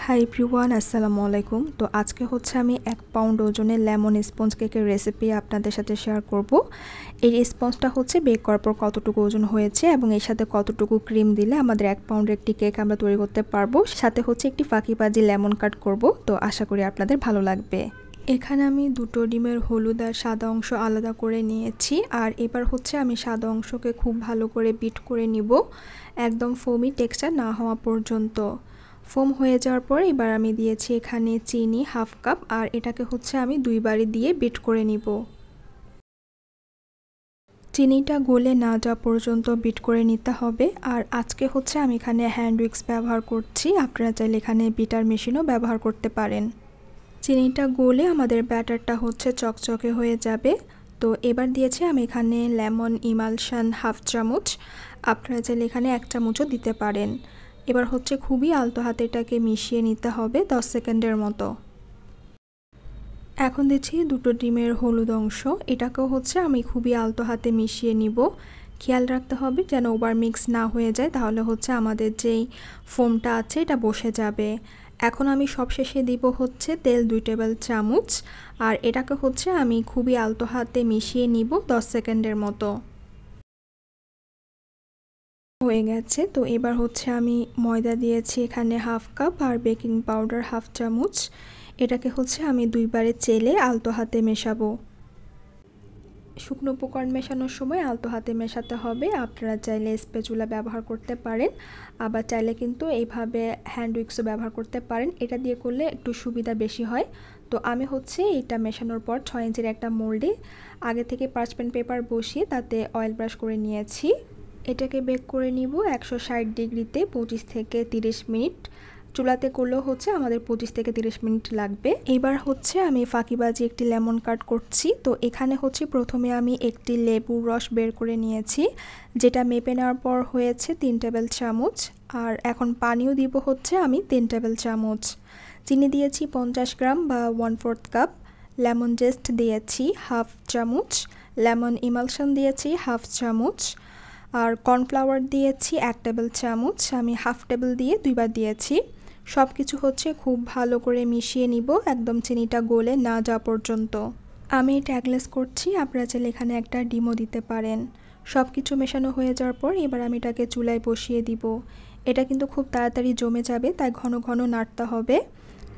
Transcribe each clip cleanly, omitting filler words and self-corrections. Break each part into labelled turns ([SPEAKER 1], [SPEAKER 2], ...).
[SPEAKER 1] Hi everyone, আসসালামু আলাইকুম। তো আজকে হচ্ছে আমি 1 পাউন্ড ওজনের লেমন স্পঞ্জ কেকের রেসিপি আপনাদের সাথে শেয়ার করব। এই স্পঞ্জটা হচ্ছে বেক করার পর কতটুকু ওজন হয়েছে এবং এর সাথে কতটুকু ক্রিম দিলে আমাদের 1 পাউন্ডের একটি কেক আমরা তৈরি করতে পারবো। সাথে হচ্ছে একটি ফাঁকিবাজি লেমন কাট করব। তো আশা করি আপনাদের ভালো লাগবে। এখানে আমি দুটো ডিমের হলুদ আর সাদা অংশ আলাদা করে নিয়েছি। আর এবার হচ্ছে আমি সাদা অংশকে খুব ভালো করে বিট করে নিব, একদম ফোমি টেক্সচার না হওয়া পর্যন্ত। ফোম হয়ে যাওয়ার পর এবার আমি দিয়েছি এখানে চিনি 1/2 কাপ, আর এটাকে হচ্ছে আমি 2 বারে দিয়ে বিট করে নিব। চিনিটা গলে না যাওয়া পর্যন্ত বিট করে নিতে হবে। আর আজকে হচ্ছে আমি এখানে হ্যান্ড উইক্স ব্যবহার করছি, আপনারা চাইলে এখানে বিটার মেশিনও ব্যবহার করতে পারেন। চিনিটা গলে আমাদের ব্যাটারটা হচ্ছে চকচকে হয়ে যাবে। তো এবার দিয়েছি আমি এখানে লেমন ইমালশন 1/2 চামচ, আপনারা চাইলে এখানে 1 চামচও দিতে পারেন। এবার হচ্ছে খুবই আলতো হাতে এটাকে মিশিয়ে নিতে হবে 10 সেকেন্ডের মতো। এখন দিচ্ছি দুটো ডিমের হলুদ অংশ, এটাকেও হচ্ছে আমি খুবই আলতো হাতে মিশিয়ে নিব। খেয়াল রাখতে হবে যেন ওভার মিক্স না হয়ে যায়, তাহলে হচ্ছে আমাদের যেই ফোমটা আছে এটা বসে যাবে। এখন আমি সবশেষে দিব হচ্ছে তেল 2 টেবিল চামচ, আর এটাকে হচ্ছে আমি খুবই আলতো হাতে মিশিয়ে নিব 10 সেকেন্ডের মতো। হয়ে গেছে। তো এবার হচ্ছে আমি ময়দা দিয়েছি এখানে 1/2 কাপ আর বেকিং পাউডার 1/2 চামচ। এটাকে হচ্ছে আমি 2 বারে চেলে আলতো হাতে মেশাবো। শুকনো উপকরণ মেশানোর সময় আলতো হাতে মেশাতে হবে। আপনারা চাইলে স্প্যাচুলা ব্যবহার করতে পারেন, আবার চাইলে কিন্তু এইভাবে হ্যান্ড উইক্সও ব্যবহার করতে পারেন। এটা দিয়ে করলে একটু সুবিধা বেশি হয়। তো আমি হচ্ছে এটা মেশানোর পর 6 ইঞ্চির একটা মোল্ডে আগে থেকে পার্চমেন্ট পেপার বসিয়ে তাতে অয়েল ব্রাশ করে নিয়েছি। এটাকে বেক করে নিব 160 ডিগ্রিতে 25 থেকে 30 মিনিট। চুলাতে করলেও হচ্ছে আমাদের 25 থেকে 30 মিনিট লাগবে। এবার হচ্ছে আমি ফাঁকিবাজি একটি লেমন কাট করছি। তো এখানে হচ্ছে প্রথমে আমি একটি লেবুর রস বের করে নিয়েছি, যেটা মেপে নেওয়ার পর হয়েছে 3 টেবিল চামচ। আর এখন পানিও দিব হচ্ছে আমি 3 টেবিল চামচ। চিনি দিয়েছি 50 গ্রাম বা 1/4 কাপ। লেমন জেস্ট দিয়েছি 1/2 চামচ। লেমন ইমালশন দিয়েছি 1/2 চামচ। আর কর্নফ্লাওয়ার দিয়েছি 1 টেবিল চামচ, আমি 1/2 টেবিল দিয়ে 2 বার দিয়েছি। সব কিছু হচ্ছে খুব ভালো করে মিশিয়ে নিব, একদম চিনিটা গলে না যাওয়া পর্যন্ত। আমি এটা এগলেস করছি, আপনারা চাইলে এখানে একটা ডিমও দিতে পারেন। সব কিছু মেশানো হয়ে যাওয়ার পর এবার আমি এটাকে চুলায় বসিয়ে দিব। এটা কিন্তু খুব তাড়াতাড়ি জমে যাবে, তাই ঘন ঘন নাড়তে হবে।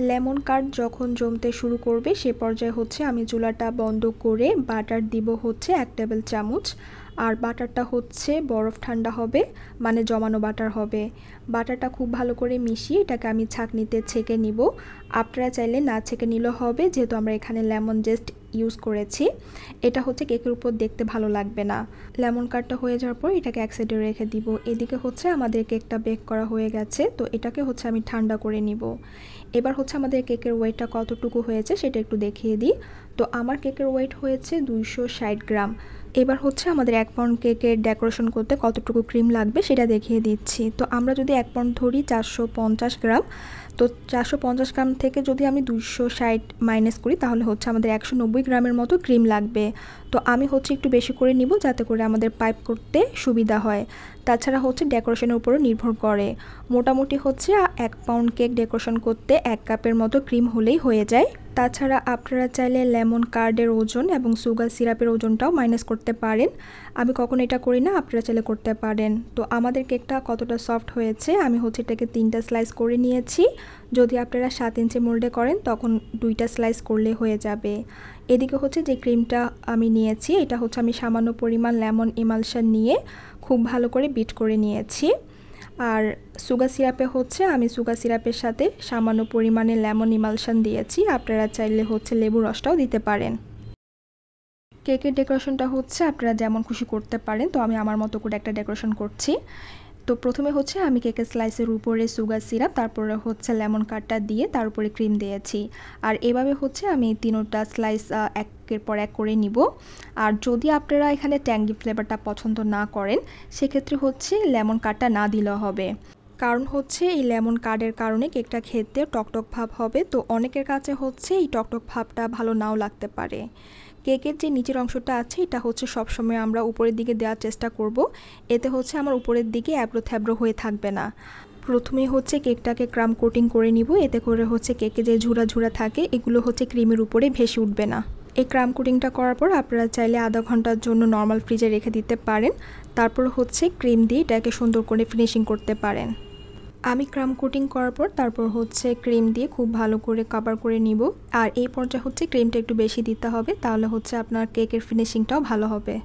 [SPEAKER 1] লেমন কাট যখন জমতে শুরু করবে সে পর্যায়ে হচ্ছে আমি চুলাটা বন্ধ করে বাটার দিব হচ্ছে 1 টেবিল চামচ। আর বাটারটা হচ্ছে বরফ ঠান্ডা হবে, মানে জমানো বাটার হবে। বাটারটা খুব ভালো করে মিশিয়ে এটাকে আমি ছাঁকনিতে ছেঁকে নিব। আপনারা চাইলে না ছেঁকে নিলেও হবে, যেহেতু আমরা এখানে লেমন জেস্ট ইউজ করেছি। এটা হচ্ছে কেকের উপর দেখতে ভালো লাগবে না। লেমন কাটটা হয়ে যাওয়ার পর এটাকে এক সাইডে রেখে দিব। এদিকে হচ্ছে আমাদের কেকটা বেক করা হয়ে গেছে। তো এটাকে হচ্ছে আমি ঠান্ডা করে নিব। এবার হচ্ছে আমাদের কেকের ওয়েটটা কতটুকু হয়েছে সেটা একটু দেখিয়ে দিই। তো আমার কেকের ওয়েট হয়েছে 260 গ্রাম। এবার হচ্ছে আমাদের 1 পাউন্ড কেকের ডেকোরেশন করতে কতটুকু ক্রিম লাগবে সেটা দেখিয়ে দিচ্ছি। তো আমরা যদি 1 পাউন্ড ধরি 450 গ্রাম, তো 450 গ্রাম থেকে যদি আমি 260 মাইনাস করি তাহলে হচ্ছে আমাদের 190 গ্রামের মতো ক্রিম লাগবে। তো আমি হচ্ছে একটু বেশি করে নিব যাতে করে আমাদের পাইপ করতে সুবিধা হয়। তাছাড়া হচ্ছে ডেকোরেশনের উপরও নির্ভর করে। মোটামুটি হচ্ছে 1 পাউন্ড কেক ডেকোরেশন করতে 1 কাপের মতো ক্রিম হলেই হয়ে যায়। তাছাড়া আপনারা চাইলে লেমন কার্ডের ওজন এবং সুগার সিরাপের ওজনটাও মাইনাস করতে পারেন। আমি কখনো এটা করি না, আপনারা চাইলে করতে পারেন। তো আমাদের কেকটা কতটা সফট হয়েছে, আমি হচ্ছে এটাকে 3টা স্লাইস করে নিয়েছি। যদি আপনারা 7 ইঞ্চি মোল্ডে করেন তখন 2টা স্লাইস করলে হয়ে যাবে। এদিকে হচ্ছে যে ক্রিমটা আমি নিয়েছি এটা হচ্ছে আমি সামান্য পরিমাণ লেমন ইমালশন নিয়ে খুব ভালো করে বিট করে নিয়েছি। আর সুগার সিরাপে হচ্ছে আমি সুগার সিরাপের সাথে সামান্য পরিমাণে লেমন ইমালশন দিয়েছি। আপনারা চাইলে হচ্ছে লেবু রসটাও দিতে পারেন। কেকের ডেকোরেশনটা হচ্ছে আপনারা যেমন খুশি করতে পারেন। তো আমি আমার মতো করে একটা ডেকোরেশন করছি। তো প্রথমে হচ্ছে আমি কেকের স্লাইসের উপরে সুগার সিরাপ, তারপরে হচ্ছে লেমন কাটটা দিয়ে তার উপরে ক্রিম দিয়েছি। আর এভাবে হচ্ছে আমি 3টা স্লাইস একের পর এক করে নিব। আর যদি আপনারা এখানে ট্যাঙ্গি ফ্লেভারটা পছন্দ না করেন সেক্ষেত্রে হচ্ছে লেমন কাটটা না দিলেও হবে। কারণ হচ্ছে এই লেমন কার্ডের কারণে কেকটা খেতে টকটক ভাব হবে। তো অনেকের কাছে হচ্ছে এই টকটক ভাবটা ভালো নাও লাগতে পারে। কেকের যে নিচের অংশটা আছে এটা হচ্ছে সবসময় আমরা উপরের দিকে দেওয়ার চেষ্টা করব, এতে হচ্ছে আমার উপরের দিকে অ্যাব্রো থ্যাব্রো হয়ে থাকবে না। প্রথমেই হচ্ছে কেকটাকে ক্রাম কোটিং করে নিব, এতে করে হচ্ছে কেকে যে ঝুরা ঝুরা থাকে এগুলো হচ্ছে ক্রিমের উপরে ভেসে উঠবে না। এই ক্রাম কোটিংটা করার পর আপনারা চাইলে আধা ঘন্টার জন্য নর্মাল ফ্রিজে রেখে দিতে পারেন। তারপর হচ্ছে ক্রিম দিয়ে এটাকে সুন্দর করে ফিনিশিং করতে পারেন। আমি ক্রাম কোটিং করার পর তারপর হচ্ছে ক্রিম দিয়ে খুব ভালো করে কভার করে নিব। আর এই পর্যায়ে হচ্ছে ক্রিমটা একটু বেশি দিতে হবে, তাহলে হচ্ছে আপনার কেকের ফিনিশিংটাও ভালো হবে।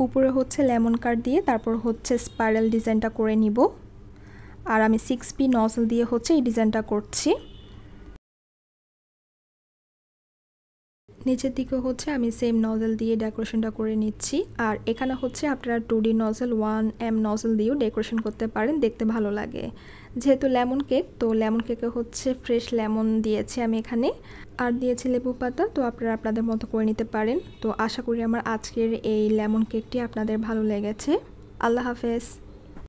[SPEAKER 1] উপরে হচ্ছে লেমন কার্ড দিয়ে তারপর হচ্ছে স্পাইরাল ডিজাইনটা করে নিব। আর আমি 6P নজল দিয়ে হচ্ছে এই ডিজাইনটা করছি। নিচের দিকে হচ্ছে আমি সেম নজল দিয়ে ডেকোরেশনটা করে নিচ্ছি। আর এখানে হচ্ছে আপনারা 2D নজল 1M নজল দিয়েও ডেকোরেশন করতে পারেন, দেখতে ভালো লাগে। যেহেতু লেমন কেক, তো লেমন কেকে হচ্ছে ফ্রেশ লেমন দিয়েছি আমি এখানে, আর দিয়েছি লেবু পাতা। তো আপনারা আপনাদের মতো করে নিতে পারেন। তো আশা করি আমার আজকের এই লেমন কেকটি আপনাদের ভালো লেগেছে। আল্লাহ হাফেজ।